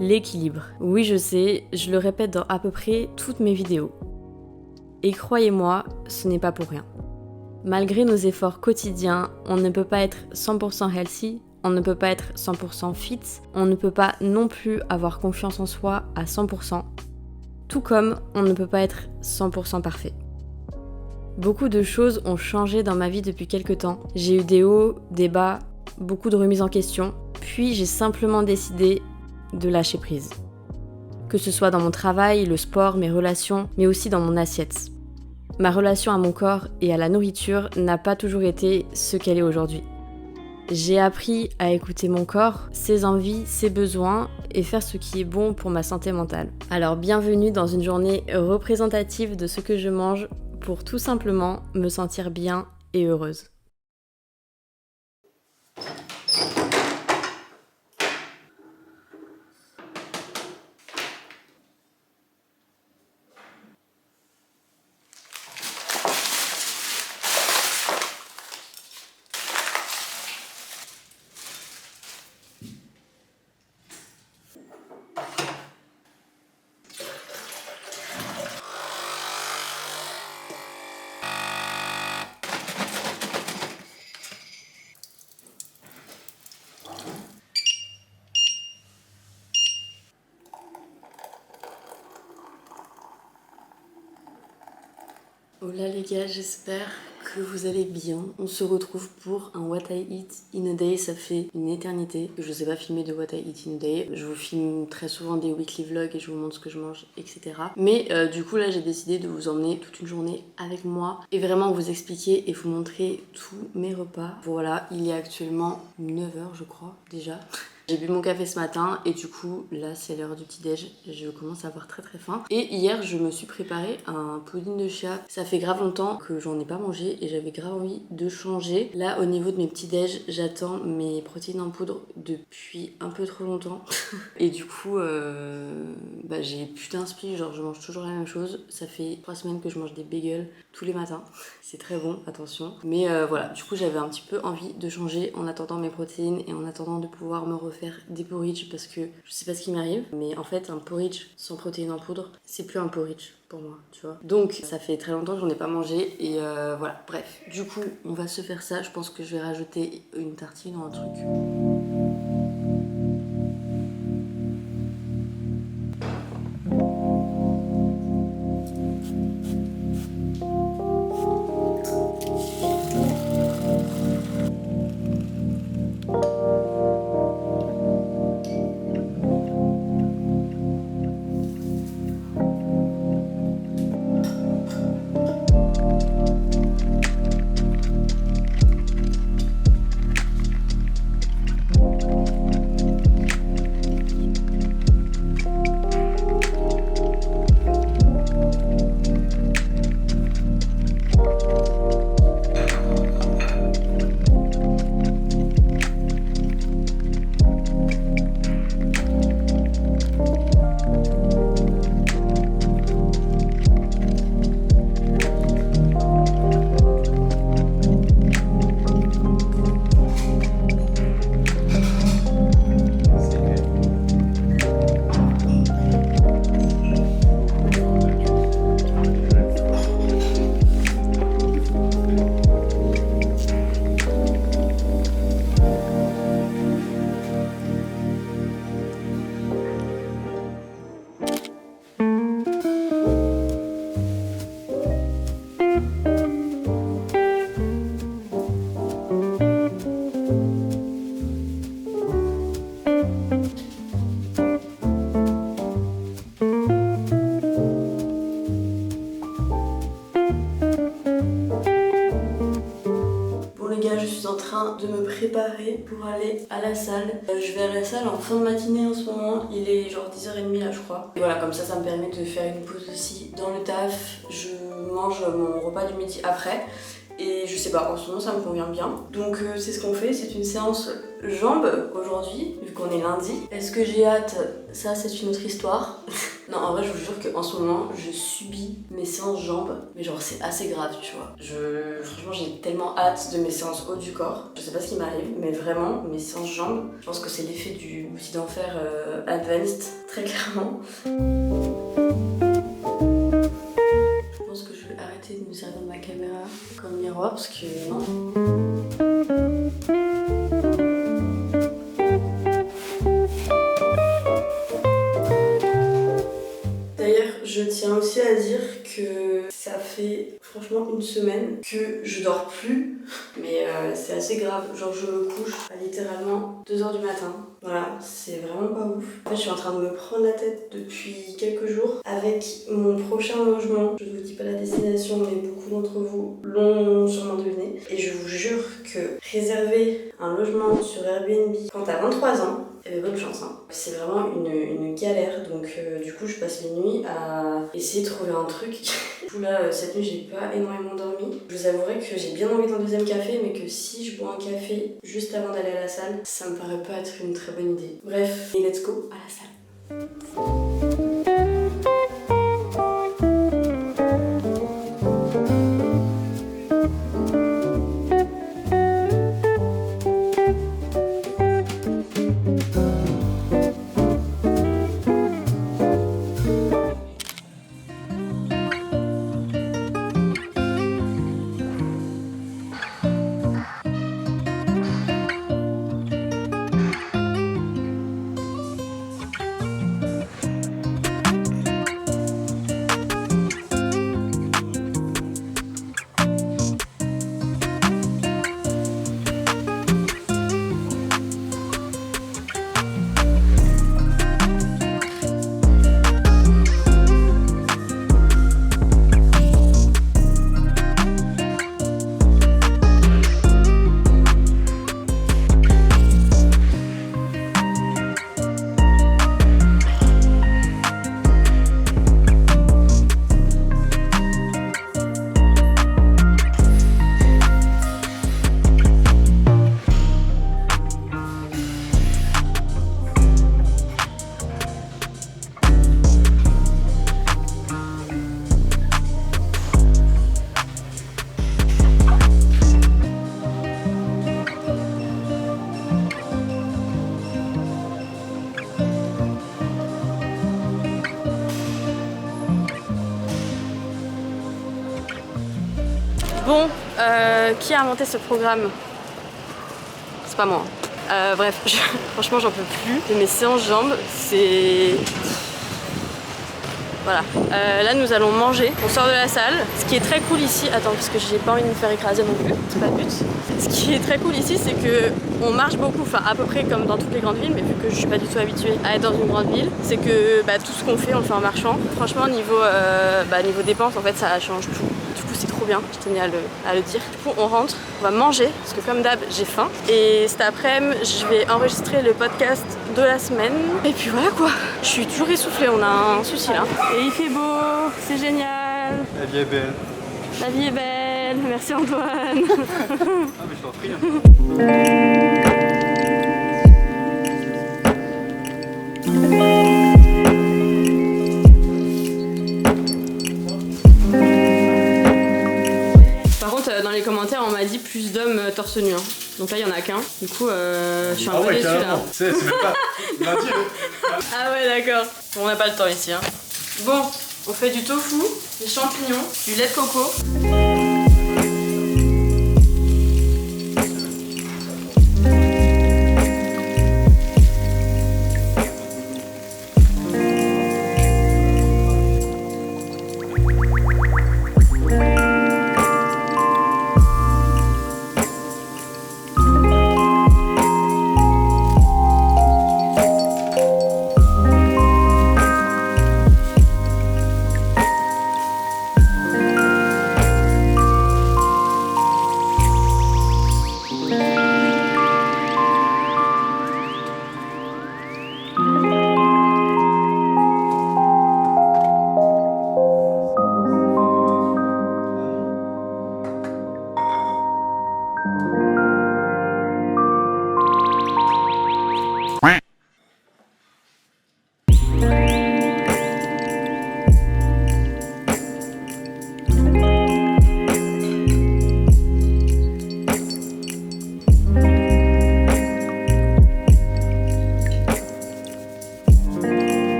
L'équilibre. Oui, je sais, je le répète dans à peu près toutes mes vidéos. Et croyez-moi, ce n'est pas pour rien. Malgré nos efforts quotidiens, on ne peut pas être 100% healthy, on ne peut pas être 100% fit, on ne peut pas non plus avoir confiance en soi à 100%, tout comme on ne peut pas être 100% parfait. Beaucoup de choses ont changé dans ma vie depuis quelques temps. J'ai eu des hauts, des bas, beaucoup de remises en question, puis j'ai simplement décidé de lâcher prise. Que ce soit dans mon travail, le sport, mes relations, mais aussi dans mon assiette. Ma relation à mon corps et à la nourriture n'a pas toujours été ce qu'elle est aujourd'hui. J'ai appris à écouter mon corps, ses envies, ses besoins et faire ce qui est bon pour ma santé mentale. Alors bienvenue dans une journée représentative de ce que je mange pour tout simplement me sentir bien et heureuse. Hola les gars, j'espère que vous allez bien. On se retrouve pour un What I Eat in a Day. Ça fait une éternité que je ne sais pas filmer de What I Eat in a Day. Je vous filme très souvent des weekly vlogs et je vous montre ce que je mange, etc. Mais du coup là j'ai décidé de vous emmener toute une journée avec moi et vraiment vous expliquer et vous montrer tous mes repas. Voilà, il est actuellement 9h je crois déjà. J'ai bu mon café ce matin et du coup là c'est l'heure du petit déj, je commence à avoir très faim. Et hier je me suis préparé un pudding de chia. Ça fait grave longtemps que j'en ai pas mangé et j'avais grave envie de changer. Là au niveau de mes petits déj, j'attends mes protéines en poudre depuis un peu trop longtemps. Et du coup j'ai plus d'inspi, genre je mange toujours la même chose. Ça fait 3 semaines que je mange des bagels tous les matins. C'est très bon, attention. Mais voilà, du coup j'avais un petit peu envie de changer en attendant mes protéines et en attendant de pouvoir me refaire des porridge parce que je sais pas ce qui m'arrive, mais en fait un porridge sans protéines en poudre, c'est plus un porridge pour moi, tu vois. Donc ça fait très longtemps que j'en ai pas mangé et voilà, bref. Du coup, on va se faire ça, je pense que je vais rajouter une tartine ou un truc. De me préparer pour aller à la salle. Je vais à la salle en fin de matinée en ce moment, il est genre 10h30 là je crois. Et voilà, comme ça me permet de faire une pause aussi dans le taf. Je mange mon repas du midi après et je sais pas, en ce moment ça me convient bien. Donc c'est ce qu'on fait, c'est une séance jambes aujourd'hui, vu qu'on est lundi. Est-ce que j'ai hâte? Ça c'est une autre histoire. Non, en vrai je vous jure qu'en ce moment je subis mes séances jambes, mais genre c'est assez grave, tu vois. Franchement j'ai tellement hâte de mes séances haut du corps. Je sais pas ce qui m'arrive, mais vraiment mes séances jambes, je pense que c'est l'effet du Bouti d'enfer advanced, très clairement. Je pense que je vais arrêter de me servir de ma caméra comme miroir parce que non. D'ailleurs, je tiens aussi à dire que ça fait franchement une semaine que je dors plus, mais c'est assez grave. Genre je me couche à littéralement 2h du matin. Voilà, c'est vraiment pas ouf. En fait, je suis en train de me prendre la tête depuis quelques jours avec mon prochain logement. Je ne vous dis pas la destination, mais beaucoup d'entre vous l'ont sûrement deviné. Et je vous jure que réserver un logement sur Airbnb quand t'as 23 ans, bonne chance, hein. C'est vraiment une galère, donc du coup je passe les nuits à essayer de trouver un truc. Du coup là, cette nuit j'ai pas énormément dormi. Je vous avouerai que j'ai bien envie d'un deuxième café, mais que si je bois un café juste avant d'aller à la salle, ça me paraît pas être une très bonne idée. Bref, et let's go à la salle. Bon, qui a inventé ce programme? C'est pas moi. Bref, franchement j'en peux plus de mes séances jambes, c'est... Voilà, là nous allons manger, on sort de la salle. Ce qui est très cool ici, attends parce que j'ai pas envie de me faire écraser non plus, c'est pas le but. Ce qui est très cool ici c'est que on marche beaucoup, enfin à peu près comme dans toutes les grandes villes, mais vu que je suis pas du tout habituée à être dans une grande ville, c'est que tout ce qu'on fait on le fait en marchant. Franchement niveau dépenses en fait ça change tout. Du coup c'est trop bien, je tenais à le dire. Du coup on rentre, on va manger, parce que comme d'hab j'ai faim. Et cet après-midi je vais enregistrer le podcast de la semaine. Et puis voilà quoi, je suis toujours essoufflée, on a un souci là. Et il fait beau, c'est génial. La vie est belle. La vie est belle, merci Antoine. Ah mais je t'en prie. Par contre dans les commentaires on m'a dit plus d'hommes torse nu. Donc là il y en a qu'un. Du coup je suis un peu déçue là. C'est même pas lundi. Ah ouais d'accord. Bon, on n'a pas le temps ici. Hein. Bon, on fait du tofu, des champignons, du lait de coco.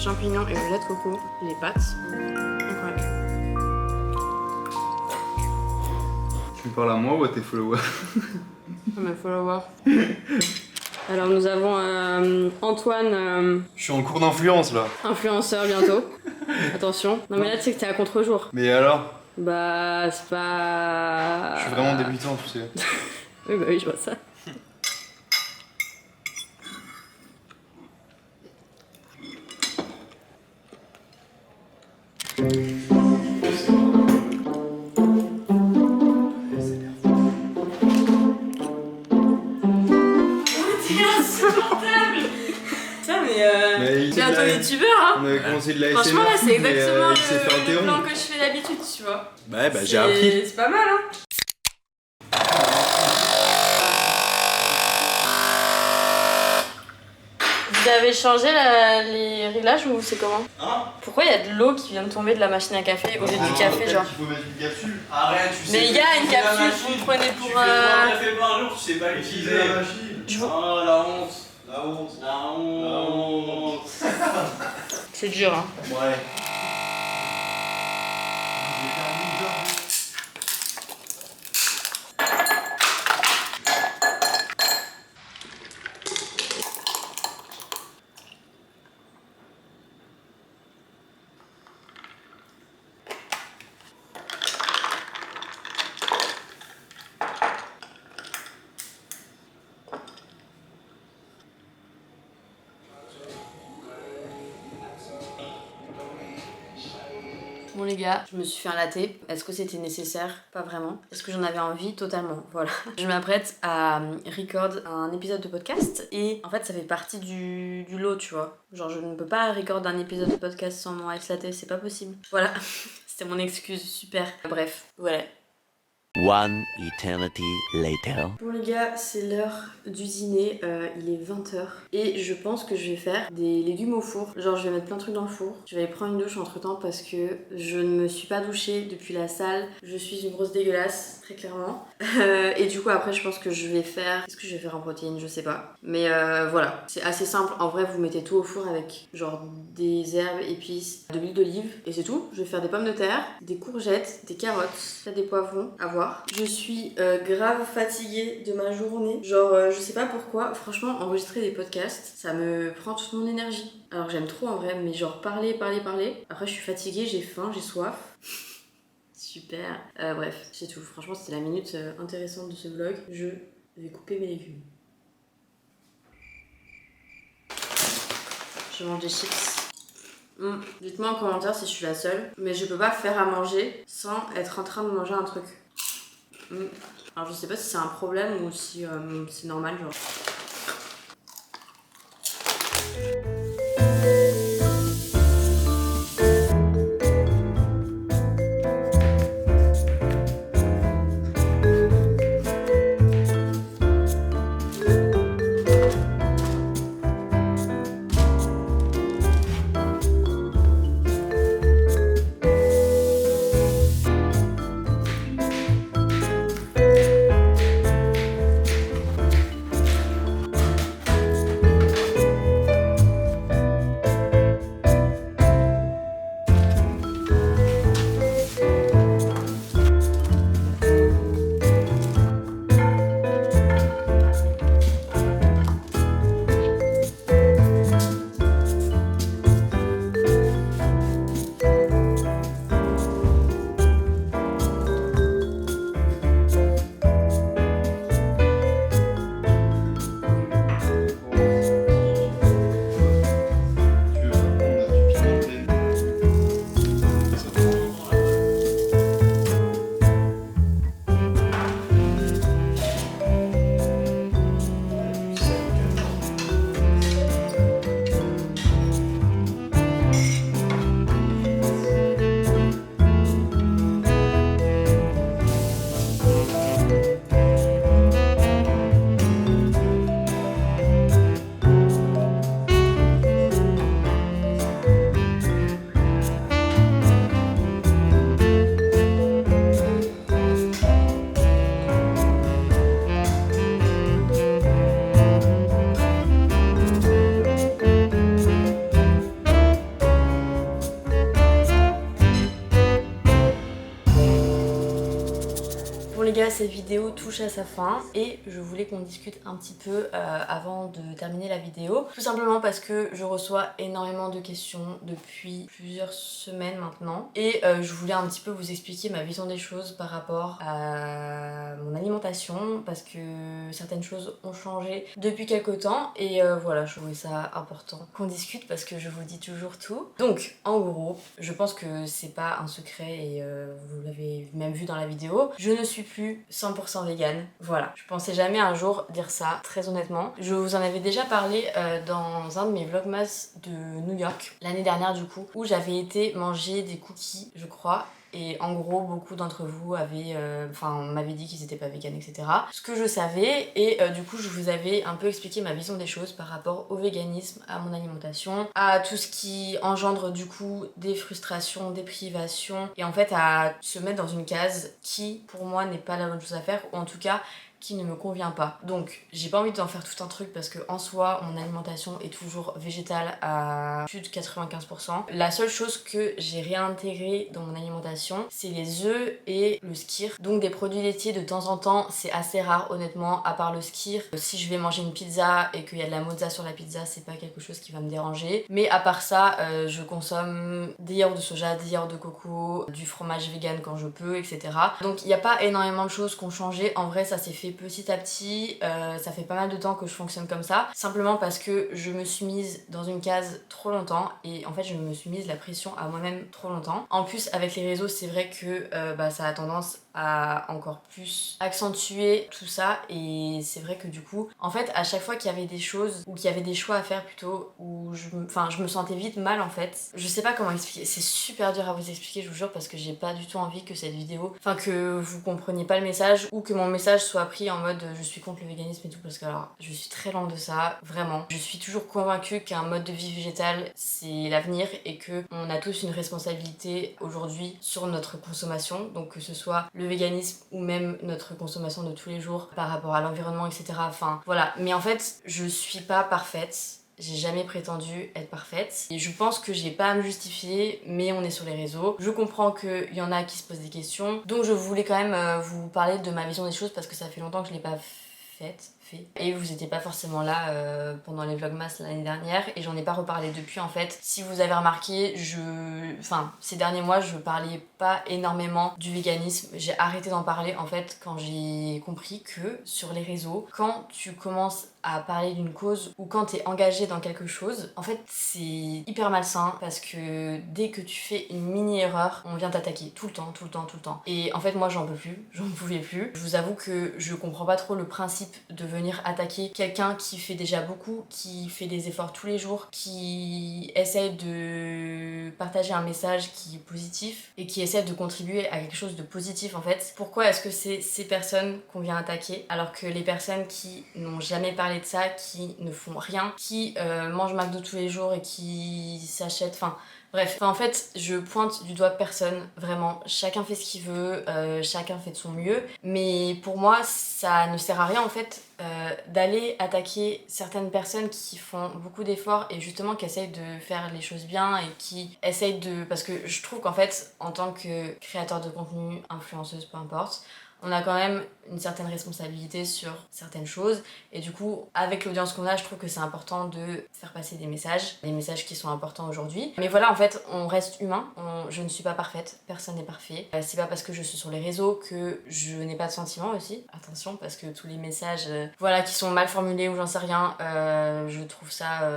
les champignons et le lait de coco, les pâtes. Incroyable. Tu me parles à moi ou à tes followers? Ah, mes followers. Alors nous avons Antoine, Je suis en cours d'influence là. influenceur bientôt. Attention. Non mais là tu sais que t'es à contre-jour. Mais alors? Bah c'est pas... Je suis vraiment débutant, tu sais. Oui bah oui je vois ça. Mais bientôt youtubeur hein. On avait commencé de la Franchement là c'est exactement il s'est fait le plan interrompre. que je fais d'habitude tu vois. Ouais bah j'ai appris. C'est pas mal hein. Vous avez changé les réglages ou c'est comment? Hein? Pourquoi il y a de l'eau qui vient de tomber de la machine à café au lieu du café genre? Il faut mettre une capsule. Arrête, tu sais. Mais il y a une capsule, vous me prenez pour... Tu fais un café par jour, tu sais pas l'utiliser. la machine. Oh la honte. La honte. La honte. C'est dur hein. Ouais. Bon les gars, je me suis fait un latte. Est-ce que c'était nécessaire? Pas vraiment. Est-ce que j'en avais envie? Totalement. Voilà. Je m'apprête à record un épisode de podcast et en fait ça fait partie du lot, tu vois. Genre je ne peux pas record un épisode de podcast sans mon ice latte, c'est pas possible. Voilà. C'était mon excuse, super. Bref, voilà. One eternity later. Bon les gars, c'est l'heure du dîner, il est 20h et je pense que je vais faire des légumes au four. Genre je vais mettre plein de trucs dans le four. Je vais aller prendre une douche entre temps parce que je ne me suis pas douchée depuis la salle. Je suis une grosse dégueulasse, très clairement. Et du coup après je pense que je vais faire... Qu'est-ce que je vais faire en protéines? Je sais pas. Mais voilà, c'est assez simple. En vrai vous mettez tout au four avec genre des herbes, épices, de l'huile d'olive et c'est tout. Je vais faire des pommes de terre, des courgettes, des carottes, peut-être des poivrons, à voir. Je suis grave fatiguée de ma journée. Genre, je sais pas pourquoi. Franchement, enregistrer des podcasts, ça me prend toute mon énergie. Alors j'aime trop en vrai, mais genre parler. Après, je suis fatiguée, j'ai faim, j'ai soif. Super. Bref, c'est tout. Franchement, c'était la minute intéressante de ce vlog. Je vais couper mes légumes. Je mange des chips. Dites-moi en commentaire si je suis la seule, mais je peux pas faire à manger sans être en train de manger un truc. Alors je sais pas si c'est un problème ou si c'est normal genre. vidéo touche à sa fin et je voulais qu'on discute un petit peu avant de terminer la vidéo. Tout simplement parce que je reçois énormément de questions depuis plusieurs semaines maintenant et je voulais un petit peu vous expliquer ma vision des choses par rapport à mon alimentation parce que certaines choses ont changé depuis quelques temps et voilà, je trouvais ça important qu'on discute parce que je vous dis toujours tout. Donc en gros, je pense que c'est pas un secret et vous l'avez même vu dans la vidéo, je ne suis plus 100% végane. Voilà, je pensais jamais un jour dire ça, très honnêtement. Je vous en avais déjà parlé dans un de mes vlogmas de New York, l'année dernière du coup, où j'avais été manger des cookies, je crois. Et en gros, beaucoup d'entre vous avaient, m'avaient dit qu'ils étaient pas véganes, etc. Ce que je savais, et du coup, je vous avais un peu expliqué ma vision des choses par rapport au véganisme, à mon alimentation, à tout ce qui engendre du coup des frustrations, des privations, et en fait à se mettre dans une case qui, pour moi, n'est pas la bonne chose à faire, ou en tout cas, qui ne me convient pas. Donc j'ai pas envie d'en faire tout un truc parce que en soi mon alimentation est toujours végétale à plus de 95%. La seule chose que j'ai réintégrée dans mon alimentation c'est les œufs et le skyr. Donc des produits laitiers de temps en temps, c'est assez rare honnêtement, à part le skyr. Si je vais manger une pizza et qu'il y a de la mozza sur la pizza, c'est pas quelque chose qui va me déranger. Mais à part ça, je consomme des yaourts de soja, des yaourts de coco, du fromage vegan quand je peux, etc. Donc il n'y a pas énormément de choses qui ont changé. En vrai ça s'est fait petit à petit, ça fait pas mal de temps que je fonctionne comme ça, simplement parce que je me suis mise dans une case trop longtemps et en fait je me suis mise la pression à moi-même trop longtemps. En plus avec les réseaux c'est vrai que ça a tendance à encore plus accentuer tout ça et c'est vrai que du coup en fait à chaque fois qu'il y avait des choses ou qu'il y avait des choix à faire plutôt où je me sentais vite mal en fait. Je sais pas comment expliquer, c'est super dur à vous expliquer je vous jure parce que j'ai pas du tout envie que cette vidéo, que vous compreniez pas le message ou que mon message soit pris en mode je suis contre le véganisme et tout parce que alors je suis très loin de ça, vraiment. Je suis toujours convaincue qu'un mode de vie végétal c'est l'avenir et que on a tous une responsabilité aujourd'hui sur notre consommation, donc que ce soit le véganisme ou même notre consommation de tous les jours par rapport à l'environnement etc. Enfin voilà, mais en fait je suis pas parfaite. J'ai jamais prétendu être parfaite et je pense que j'ai pas à me justifier, mais on est sur les réseaux. Je comprends qu'il y en a qui se posent des questions, donc je voulais quand même vous parler de ma vision des choses parce que ça fait longtemps que je l'ai pas fait. Et vous étiez pas forcément là pendant les vlogmas l'année dernière et j'en ai pas reparlé depuis en fait. Si vous avez remarqué, ces derniers mois je parlais pas énormément du véganisme. J'ai arrêté d'en parler en fait quand j'ai compris que sur les réseaux, quand tu commences à parler d'une cause ou quand t'es engagé dans quelque chose, en fait c'est hyper malsain parce que dès que tu fais une mini erreur, on vient t'attaquer tout le temps. Et en fait moi j'en peux plus, j'en pouvais plus. Je vous avoue que je comprends pas trop le principe de venir attaquer quelqu'un qui fait déjà beaucoup, qui fait des efforts tous les jours, qui essaye de partager un message qui est positif et qui essaie de contribuer à quelque chose de positif en fait. Pourquoi est-ce que c'est ces personnes qu'on vient attaquer alors que les personnes qui n'ont jamais parlé de ça, qui ne font rien, qui mangent McDo tous les jours et qui s'achètent, bref, en fait, je pointe du doigt personne, vraiment. Chacun fait ce qu'il veut, chacun fait de son mieux. Mais pour moi, ça ne sert à rien en fait d'aller attaquer certaines personnes qui font beaucoup d'efforts et justement qui essayent de faire les choses bien et qui essayent de... Parce que je trouve qu'en fait, en tant que créateur de contenu, influenceuse, peu importe, on a quand même une certaine responsabilité sur certaines choses et du coup avec l'audience qu'on a je trouve que c'est important de faire passer des messages qui sont importants aujourd'hui. Mais voilà en fait on reste humain, je ne suis pas parfaite, personne n'est parfait. C'est pas parce que je suis sur les réseaux que je n'ai pas de sentiments aussi, attention parce que tous les messages qui sont mal formulés ou j'en sais rien, je trouve ça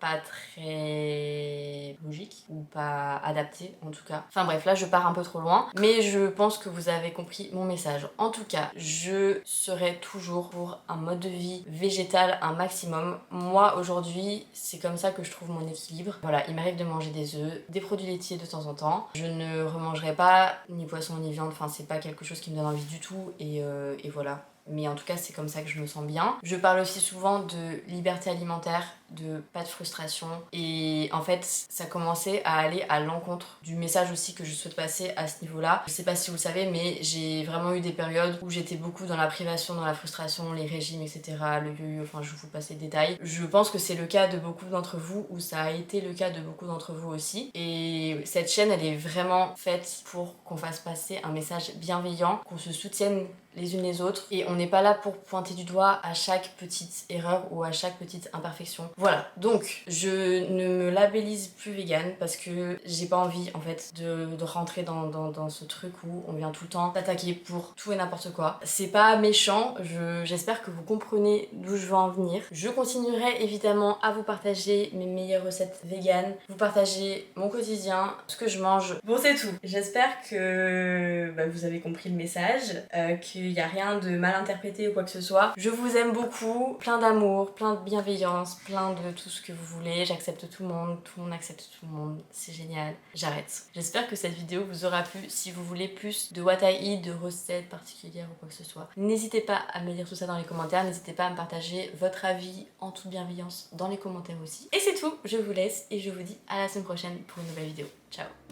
pas très logique ou pas adapté en tout cas. Enfin bref là je pars un peu trop loin mais je pense que vous avez compris mon message. En tout cas, je serai toujours pour un mode de vie végétal un maximum. Moi, aujourd'hui, c'est comme ça que je trouve mon équilibre. Voilà, il m'arrive de manger des œufs, des produits laitiers de temps en temps. Je ne remangerai pas ni poisson ni viande, c'est pas quelque chose qui me donne envie du tout et voilà. Mais en tout cas c'est comme ça que je me sens bien. Je parle aussi souvent de liberté alimentaire, de pas de frustration. Et en fait, ça commençait à aller à l'encontre du message aussi que je souhaite passer à ce niveau-là. Je sais pas si vous le savez, mais j'ai vraiment eu des périodes où j'étais beaucoup dans la privation, dans la frustration, les régimes, etc., le yo-yo, enfin je vous passe les détails. Je pense que c'est le cas de beaucoup d'entre vous, ou ça a été le cas de beaucoup d'entre vous aussi. Et cette chaîne, elle est vraiment faite pour qu'on fasse passer un message bienveillant, qu'on se soutienne les unes les autres, et on n'est pas là pour pointer du doigt à chaque petite erreur ou à chaque petite imperfection. Voilà, donc je ne me labellise plus végane parce que j'ai pas envie en fait de rentrer dans ce truc où on vient tout le temps t'attaquer pour tout et n'importe quoi. C'est pas méchant, j'espère que vous comprenez d'où je veux en venir. Je continuerai évidemment à vous partager mes meilleures recettes véganes, vous partager mon quotidien, ce que je mange. Bon, c'est tout. J'espère que vous avez compris le message, qu'il n'y a rien de mal interprété ou quoi que ce soit. Je vous aime beaucoup, plein d'amour, plein de bienveillance, plein de tout ce que vous voulez. J'accepte tout le monde accepte tout le monde, c'est génial. J'arrête. J'espère que cette vidéo vous aura plu. Si vous voulez plus de what I eat, de recettes particulières ou quoi que ce soit, n'hésitez pas à me dire tout ça dans les commentaires. N'hésitez pas à me partager votre avis en toute bienveillance dans les commentaires aussi. Et c'est tout, je vous laisse et je vous dis à la semaine prochaine pour une nouvelle vidéo. Ciao.